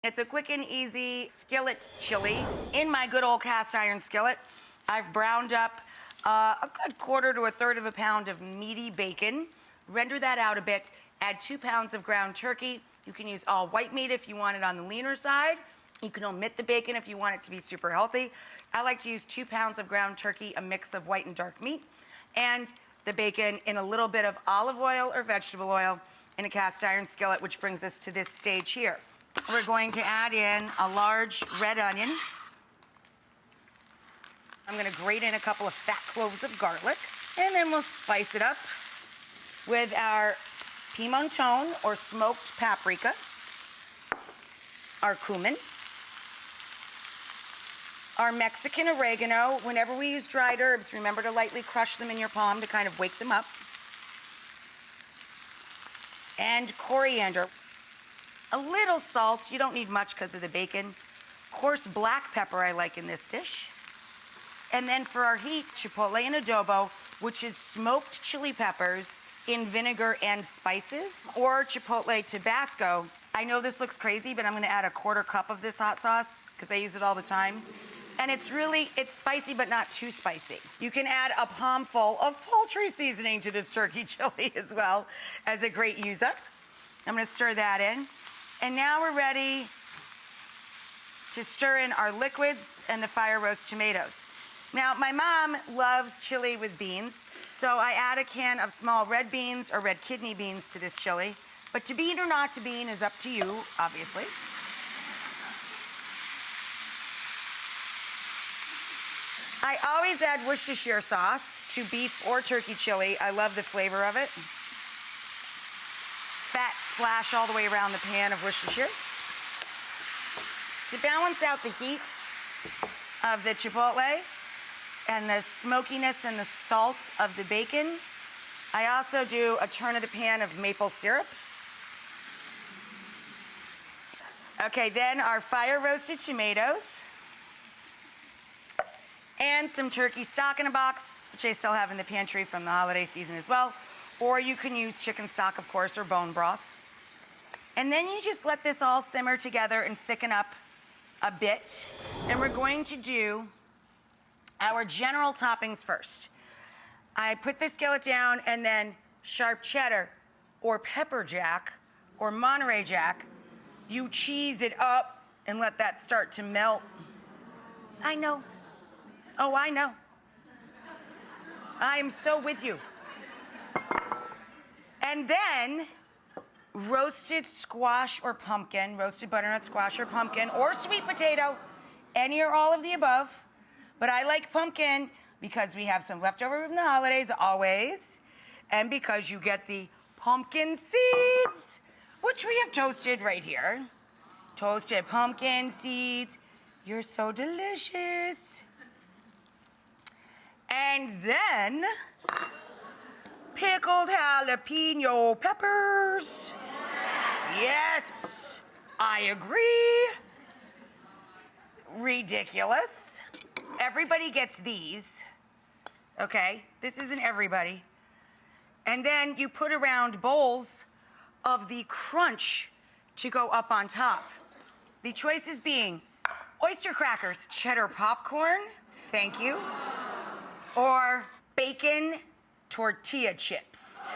It's a quick and easy skillet chili. In my good old cast iron skillet, I've browned up a good quarter to a third of a pound of meaty bacon. Render that out a bit. Add 2 pounds of ground turkey. You can use all white meat if you want it on the leaner side. You can omit the bacon if you want it to be super healthy. I like to use 2 pounds of ground turkey, a mix of white and dark meat, and the bacon in a little bit of olive oil or vegetable oil in a cast iron skillet, which brings us to this stage here. We're going to add in a large red onion. I'm going to grate in a couple of fat cloves of garlic, and then we'll spice it up with our pimenton or smoked paprika, our cumin, our Mexican oregano. Whenever we use dried herbs, remember to lightly crush them in your palm to kind of wake them up. And coriander. A little salt. You don't need much because of the bacon. Coarse black pepper I like in this dish. And then for our heat, chipotle and adobo, which is smoked chili peppers in vinegar and spices, or chipotle Tabasco. I know this looks crazy, but I'm going to add a 1/4 cup of this hot sauce because I use it all the time. And it's spicy, but not too spicy. You can add a palmful of poultry seasoning to this turkey chili as well as a great use-up. I'm going to stir that in. And now we're ready to stir in our liquids and the fire roast tomatoes. Now, my mom loves chili with beans, so I add a can of small red beans or red kidney beans to this chili. But to bean or not to bean is up to you, obviously. I always add Worcestershire sauce to beef or turkey chili. I love the flavor of it. Fat splash all the way around the pan of Worcestershire. To balance out the heat of the chipotle and the smokiness and the salt of the bacon, I also do a turn of the pan of maple syrup. Okay, then our fire roasted tomatoes and some turkey stock in a box, which I still have in the pantry from the holiday season as well. Or you can use chicken stock, of course, or bone broth. And then you just let this all simmer together and thicken up a bit. And we're going to do our general toppings first. I put the skillet down, and then sharp cheddar or pepper jack or Monterey Jack, you cheese it up and let that start to melt. I know. Oh, I know. I am so with you. And then roasted squash or pumpkin, roasted butternut squash or pumpkin, or sweet potato, any or all of the above. But I like pumpkin because we have some leftover from the holidays always, and because you get the pumpkin seeds, which we have toasted right here. Toasted pumpkin seeds. You're so delicious. And then pickled jalapeno peppers. Yes, I agree. Ridiculous. Everybody gets these, okay? This isn't everybody. And then you put around bowls of the crunch to go up on top. The choices being oyster crackers, cheddar popcorn, thank you, or bacon tortilla chips.